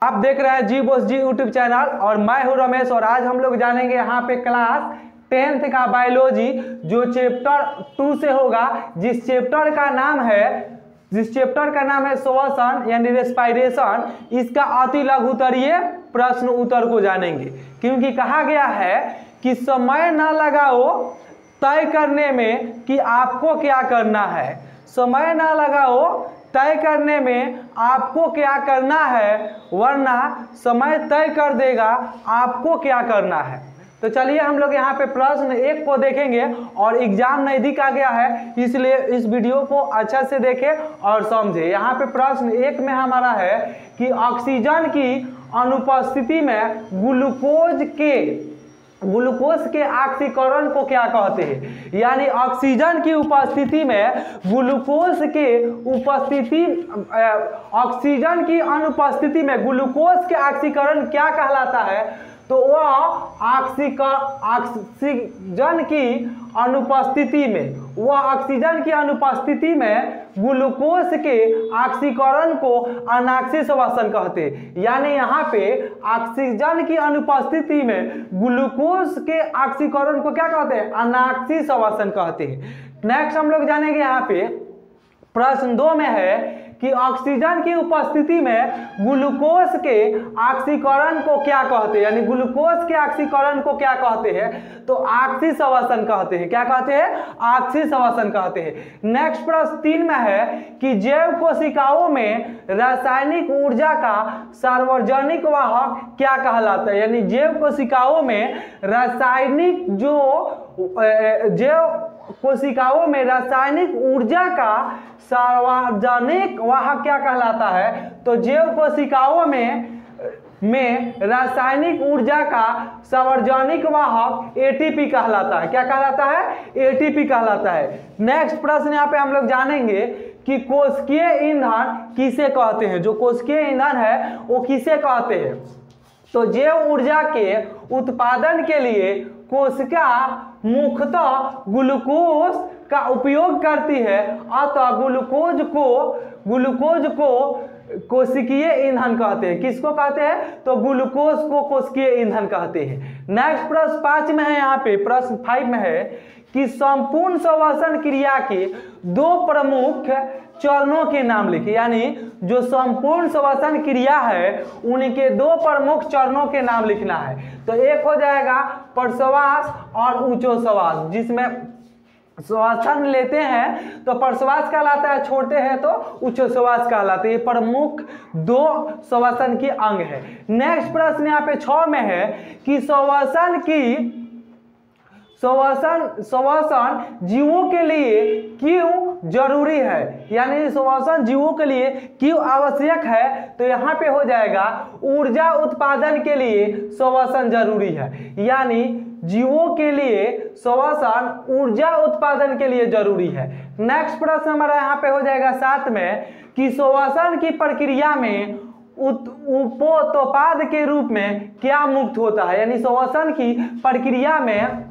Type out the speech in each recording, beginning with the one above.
आप देख रहे हैं जी बॉस जी यूट्यूब चैनल और मैं हूं रमेश। और आज हम लोग जानेंगे यहाँ पे क्लास 10th का बायोलॉजी जो चैप्टर 2 से होगा, जिस चैप्टर का नाम है श्वसन यानी रेस्पिरेशन। इसका अति लघुत्तरीय प्रश्न उत्तर को जानेंगे, क्योंकि कहा गया है कि समय न लगाओ तय करने में कि आपको क्या करना है। समय न लगाओ तय करने में आपको क्या करना है, वरना समय तय कर देगा आपको क्या करना है। तो चलिए हम लोग यहाँ पे प्रश्न 1 को देखेंगे और एग्जाम नज़दीक आ गया है, इसलिए इस वीडियो को अच्छा से देखें और समझें। यहाँ पे प्रश्न 1 में हमारा है कि ऑक्सीजन की अनुपस्थिति में ग्लूकोज के ऑक्सीकरण को क्या कहते हैं। यानी ऑक्सीजन की उपस्थिति में ऑक्सीजन की अनुपस्थिति में ग्लूकोज के ऑक्सीकरण क्या कहलाता है। तो वह ऑक्सीजन की अनुपस्थिति में ग्लूकोज के ऑक्सीकरण को अनाक्सी श्वसन कहते हैं। यानी यहाँ पे ऑक्सीजन की अनुपस्थिति में ग्लूकोज के ऑक्सीकरण को क्या कहते हैं, अनाक्सी श्वसन कहते हैं। नेक्स्ट हम लोग जानेंगे यहाँ पे प्रश्न 2 में है कि ऑक्सीजन की उपस्थिति में ग्लूकोज के ऑक्सीकरण को क्या कहते हैं। यानी ग्लूकोज के ऑक्सीकरण को क्या कहते हैं, तो ऑक्सी श्वसन कहते हैं। क्या कहते हैं, ऑक्सी श्वसन कहते हैं। नेक्स्ट प्रश्न 3 में है कि जैव कोशिकाओं में रासायनिक ऊर्जा का सार्वजनिक वाहक क्या कहलाता है। यानी जैव कोशिकाओं में रासायनिक ऊर्जा का सार्वजनिक वाहक क्या कहलाता है। तो जैव कोशिकाओं में रासायनिक ऊर्जा का सार्वजनिक वाहक एटीपी कहलाता है। क्या कहलाता है, एटीपी कहलाता है। नेक्स्ट प्रश्न यहाँ पे हम लोग जानेंगे कि कोशिकीय ईंधन किसे कहते हैं। जो कोशिकीय ईंधन है वो किसे कहते हैं। तो जैव ऊर्जा के उत्पादन के लिए कोशिका मुख्यतः ग्लूकोज का उपयोग करती है, अतः ग्लूकोज को कोशिकीय ईंधन कहते हैं। किसको कहते हैं, तो ग्लूकोज को कोशिकीय ईंधन कहते हैं। नेक्स्ट प्रश्न 5 में है, यहाँ पे प्रश्न 5 में है कि संपूर्ण श्वसन क्रिया के 2 प्रमुख चरणों के नाम लिखिए। यानी जो संपूर्ण श्वसन क्रिया है उनके 2 प्रमुख चरणों के नाम लिखना है। तो एक हो जाएगा प्रश्वास और उच्चोश्वास, जिसमें श्वसन लेते हैं तो प्रश्वास कहलाता है, छोड़ते हैं तो उच्चोश्वास कहलाता है। ये प्रमुख 2 श्वसन के अंग है। नेक्स्ट प्रश्न यहाँ पे 6 में है कि श्वसन जीवों के लिए क्यों जरूरी है। यानी श्वसन जीवों के लिए क्यों आवश्यक है। तो यहाँ पे हो जाएगा ऊर्जा उत्पादन के लिए श्वसन जरूरी है। यानी जीवों के लिए श्वसन ऊर्जा उत्पादन के लिए जरूरी है। नेक्स्ट प्रश्न हमारा यहाँ पे हो जाएगा 7 में कि श्वसन की प्रक्रिया में उपोत्पाद के रूप में क्या मुक्त होता है। यानी श्वसन की प्रक्रिया में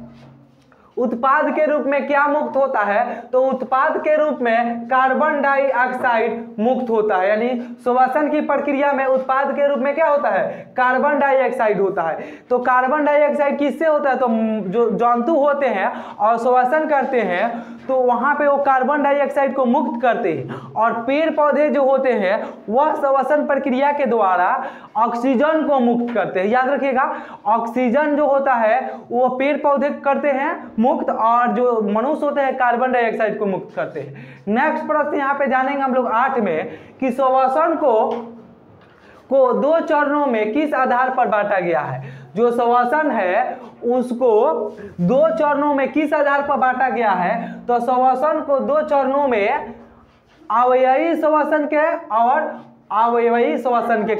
उत्पाद के रूप में क्या मुक्त होता है। तो उत्पाद के रूप में कार्बन डाइऑक्साइड मुक्त होता है। यानी श्वसन की प्रक्रिया में उत्पाद के रूप में क्या होता है, कार्बन डाइऑक्साइड होता है। तो कार्बन डाइऑक्साइड किससे होता है, तो जो जंतु होते हैं और श्वसन करते हैं तो वहां पे वो कार्बन डाइऑक्साइड को मुक्त करते हैं। और पेड़ पौधे जो होते हैं वह श्वसन प्रक्रिया के द्वारा ऑक्सीजन को मुक्त करते हैं। याद रखिएगा, ऑक्सीजन जो होता है वो पेड़ पौधे करते हैं मुक्त, और जो मनुष्य होते हैं कार्बन डाइऑक्साइड को मुक्त करते हैं। नेक्स्ट प्रश्न यहाँ पे जानेंगे हम लोग 8 में कि श्वसन को 2 चरणों में किस आधार पर बांटा गया है। जो श्वसन है उसको 2 चरणों में किस आधार पर बांटा गया है। तो श्वसन को 2 चरणों में अवयवी श्वसन के और अवयवी श्वसन के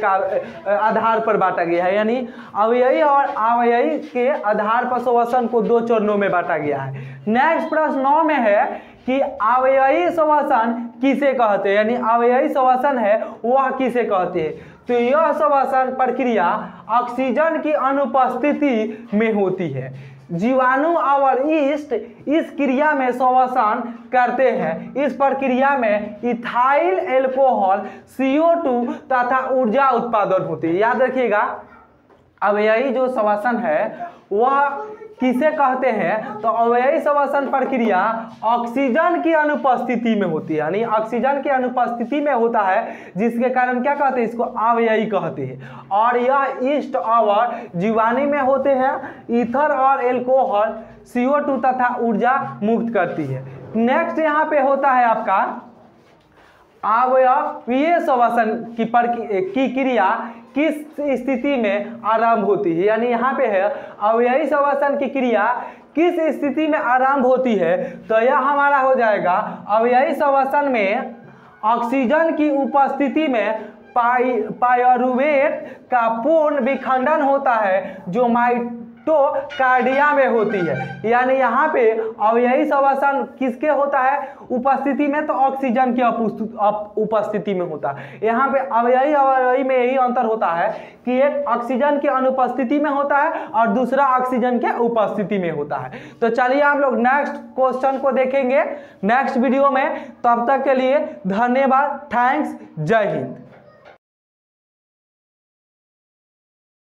आधार पर बांटा गया है। यानी अवयवी और अवयवी के आधार पर श्वसन को 2 चरणों में बांटा गया है। नेक्स्ट प्रश्न 9 में है कि अवयवी श्वसन किसे कहते हैं। यानी अवयवी श्वसन है वह किसे कहते हैं। तो यह श्वसन प्रक्रिया ऑक्सीजन की अनुपस्थिति में होती है। जीवाणु और ईस्ट इस क्रिया में श्वसन करते हैं। इस प्रक्रिया में इथाइल एल्कोहल CO2 तथा ऊर्जा उत्पादन होती है। याद रखिएगा, अब यही जो श्वसन है वह किसे कहते हैं, तो अवयवी श्वसन प्रक्रिया ऑक्सीजन की अनुपस्थिति में होती है, यानी ऑक्सीजन की अनुपस्थिति में होता है, जिसके कारण क्या कहते हैं, इसको अवयवी कहते हैं। और यह ईस्ट और जीवाणु में होते हैं, ईथर और एल्कोहल CO2 तथा ऊर्जा मुक्त करती है। नेक्स्ट यहाँ पे होता है आपका अवयवीय श्वसन की क्रिया किस स्थिति में आरंभ होती है, यानी यहाँ पे है अवयवी श्वसन की क्रिया किस स्थिति में आरंभ होती है, तो यह हमारा हो जाएगा अवयवी श्वसन में ऑक्सीजन की उपस्थिति में पायरुवेट का पूर्ण विखंडन होता है जो माइटोकार्डिया में होती है। यानी यहाँ पे अवयवी श्वसन किसके होता है उपस्थिति में, तो ऑक्सीजन की उपस्थिति में होता है। यहाँ पे अवयवी अवयवी में यही अंतर होता है कि एक ऑक्सीजन की अनुपस्थिति में होता है और दूसरा ऑक्सीजन के उपस्थिति में होता है। तो चलिए हम लोग नेक्स्ट क्वेश्चन को देखेंगे नेक्स्ट वीडियो में। तब तक के लिए धन्यवाद, थैंक्स, जय हिंद।